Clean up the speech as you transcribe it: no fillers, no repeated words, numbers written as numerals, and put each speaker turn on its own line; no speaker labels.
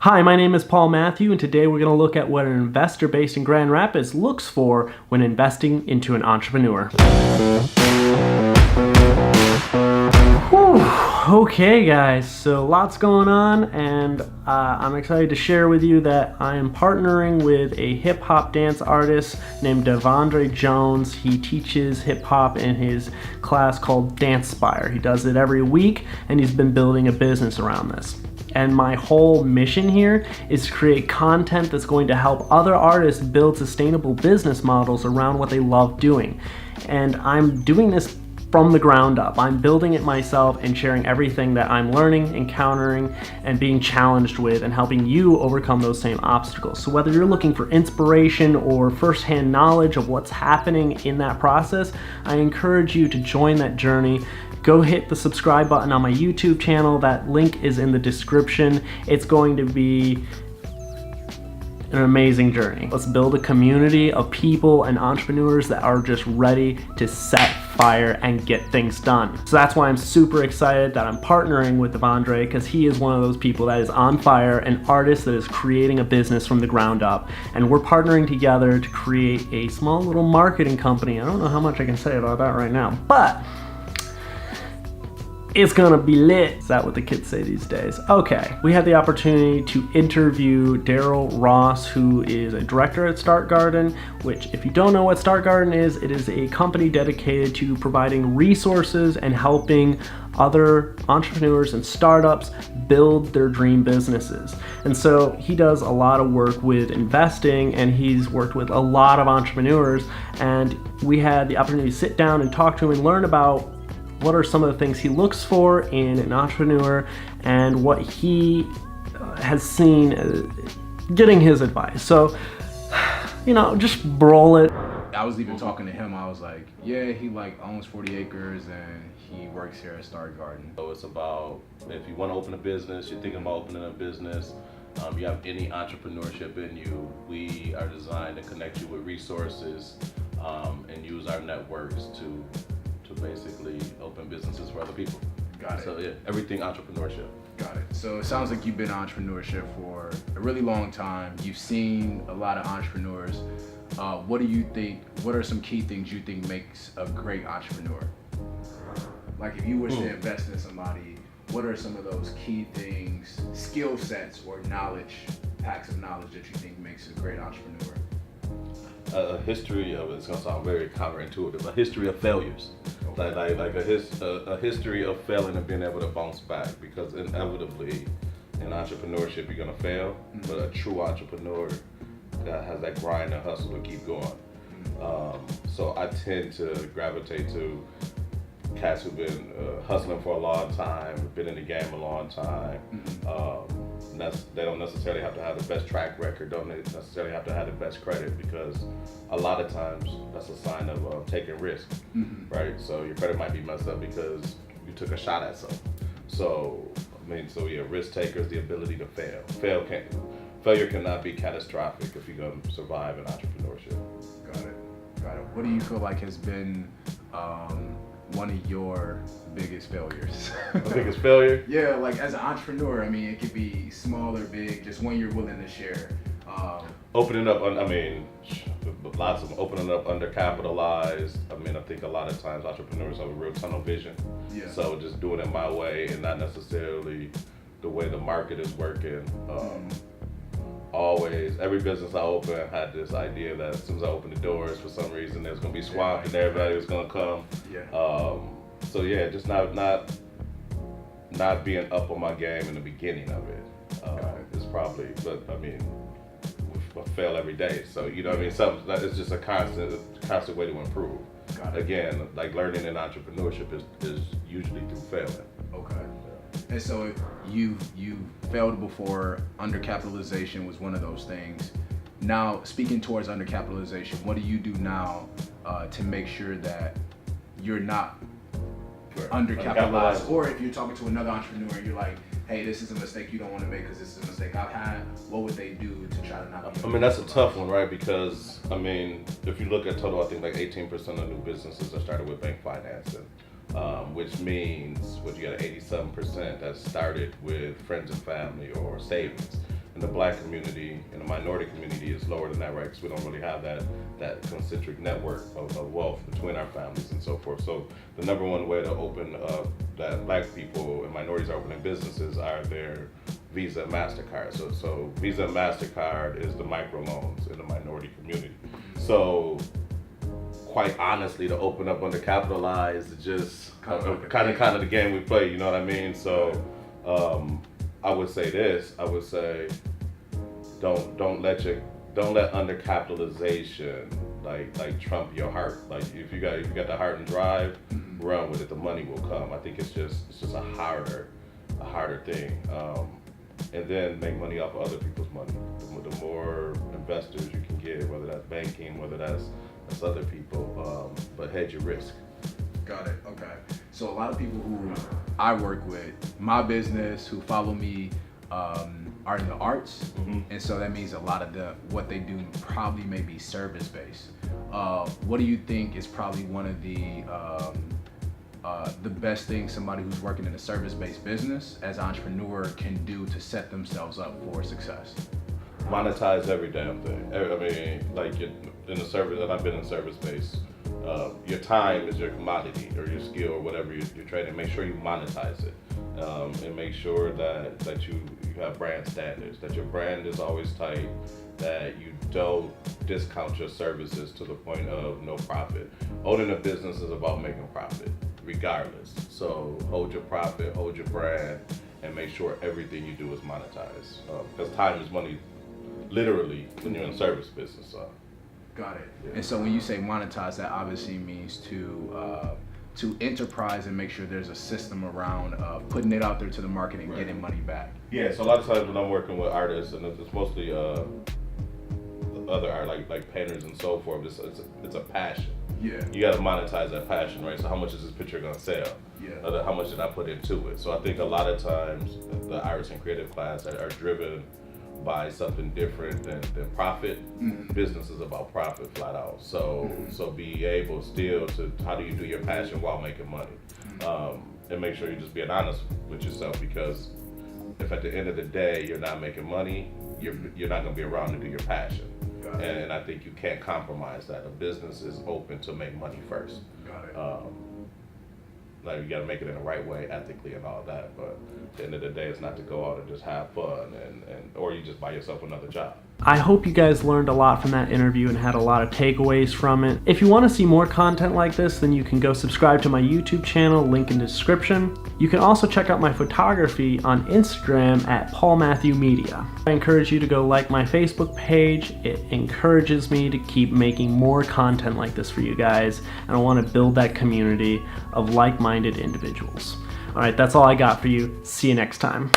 Hi, my name is Paul Matthew, and today we're going to look at what an investor based in Grand Rapids looks for when investing into an entrepreneur. Whew. Okay guys, so lots going on, and I'm excited to share with you that I am partnering with a hip-hop dance artist named Devondre Jones. He teaches hip-hop in his class called Dancespire. He does it every week, and he's been building a business around this. And my whole mission here is to create content that's going to help other artists build sustainable business models around what they love doing. And I'm doing this from the ground up. I'm building it myself and sharing everything that I'm learning, encountering, and being challenged with, and helping you overcome those same obstacles. So whether you're looking for inspiration or firsthand knowledge of what's happening in that process, I encourage you to join that journey. Go hit the subscribe button on my YouTube channel. That link is in the description. It's going to be an amazing journey. Let's build a community of people and entrepreneurs that are just ready to set fire and get things done. So that's why I'm super excited that I'm partnering with Devondre, because he is one of those people that is on fire, an artist that is creating a business from the ground up. And we're partnering together to create a small little marketing company. I don't know how much I can say about that right now, but it's gonna be lit. Is that what the kids say these days? Okay, we had the opportunity to interview Daryl Ross, who is a director at Start Garden, which, if you don't know what Start Garden is, it is a company dedicated to providing resources and helping other entrepreneurs and startups build their dream businesses. And so he does a lot of work with investing, and he's worked with a lot of entrepreneurs, and we had the opportunity to sit down and talk to him and learn about what are some of the things he looks for in an entrepreneur and what he has seen getting his advice. So, just roll it.
I was even talking to him, I was like, yeah, he owns 40 acres and he works here at Start Garden.
So it's about, if you want to open a business, you're thinking about opening a business, you have any entrepreneurship in you, we are designed to connect you with resources and use our networks to basically open businesses for other people.
Got it.
So yeah, everything entrepreneurship.
Got it. So it sounds like you've been in entrepreneurship for a really long time. You've seen a lot of entrepreneurs. What do you think, what are some key things you think makes a great entrepreneur? Like if you were to invest in somebody, what are some of those key things, skill sets or packs of knowledge that you think makes a great entrepreneur?
A history of, it's gonna sound very counterintuitive, a history of failures. Okay. Like a history of failing and being able to bounce back, because inevitably in entrepreneurship you're gonna fail, but a true entrepreneur that has that grind and hustle to keep going. So I tend to gravitate to cats who've been hustling for a long time, been in the game a long time. They don't necessarily have to have the best track record, don't necessarily have to have the best credit, because a lot of times that's a sign of taking risk, right? So your credit might be messed up because you took a shot at something. So risk takers, the ability to fail. Failure cannot be catastrophic if you're going to survive in entrepreneurship.
Got it. What do you feel like has been one of your biggest failures?
My biggest failure?
Yeah, like as an entrepreneur, it could be small or big, just one you're willing to share.
Opening up, lots of them, opening up undercapitalized. I think a lot of times entrepreneurs have a real tunnel vision. Yeah. So just doing it my way and not necessarily the way the market is working. Always, every business I open had this idea that as soon as I open the doors, for some reason there's gonna be swamp and everybody was gonna come. Yeah. Just not being up on my game in the beginning of it is probably, but we fail every day. So something that is just a constant way to improve. Again, like learning in entrepreneurship is usually through failing.
Okay. And so you failed before. Undercapitalization was one of those things. Now, speaking towards undercapitalization, what do you do now to make sure that you're not undercapitalized? Or if you're talking to another entrepreneur and you're like, hey, this is a mistake you don't want to make because this is a mistake I've had, what would they do to try to not be?
That's a tough one, right? Because if you look at total, I think 18% of new businesses are started with bank financing. Which means you got 87% that started with friends and family or savings. And the black community and the minority community is lower than that, right? Because we don't really have that concentric network of wealth between our families and so forth. So the number one way to open that black people and minorities are opening businesses are their Visa and MasterCard. So Visa and MasterCard is the microloans in the minority community. So quite honestly, to open up undercapitalized is just kind of the game we play, you know what I mean? So I would say this, I would say don't let undercapitalization like trump your heart. Like if you got the heart and drive, run with it, the money will come. I think it's just a harder thing. And then make money off of other people's money. The more investors you can get, whether that's banking, whether that's other people, but hedge your risk.
Got it. Okay. So a lot of people who I work with, my business, who follow me, are in the arts, and so that means a lot of what they do probably may be service based. What do you think is probably one of the best things somebody who's working in a service-based business as an entrepreneur can do to set themselves up for success?
Monetize every damn thing. I mean, like in the service, and I've been in service-based, your time is your commodity or your skill or whatever you're trading. Make sure you monetize it, and make sure that you have brand standards, that your brand is always tight, that you don't discount your services to the point of no profit. Owning a business is about making profit, regardless. So hold your profit, hold your brand, and make sure everything you do is monetized. Because time is money, literally, when you're in service business. So.
Got it.
Yeah.
And so when you say monetize, that obviously means to enterprise and make sure there's a system around putting it out there to the market and getting money back.
Yeah, so a lot of times when I'm working with artists, and it's mostly other art, like painters and so forth, it's a passion.
Yeah.
You got to monetize that passion, right? So how much is this picture gonna sell?
Yeah.
How much did I put into it? So I think a lot of times the arts and creative class are driven by something different than profit. Business is about profit flat out. So be able still to, how do you do your passion while making money? And make sure you're just being honest with yourself, because if at the end of the day you're not making money, you're not gonna be around to do your passion. And I think you can't compromise that. A business is open to make money first.
Got it.
Like you gotta make it in the right way, ethically and all that, but at the end of the day, it's not to go out and just have fun or you just buy yourself another job.
I hope you guys learned a lot from that interview and had a lot of takeaways from it. If you want to see more content like this, then you can go subscribe to my YouTube channel, link in the description. You can also check out my photography on Instagram at Paul Matthew Media. I encourage you to go like my Facebook page. It encourages me to keep making more content like this for you guys, and I want to build that community of like-minded individuals. All right, that's all I got for you. See you next time.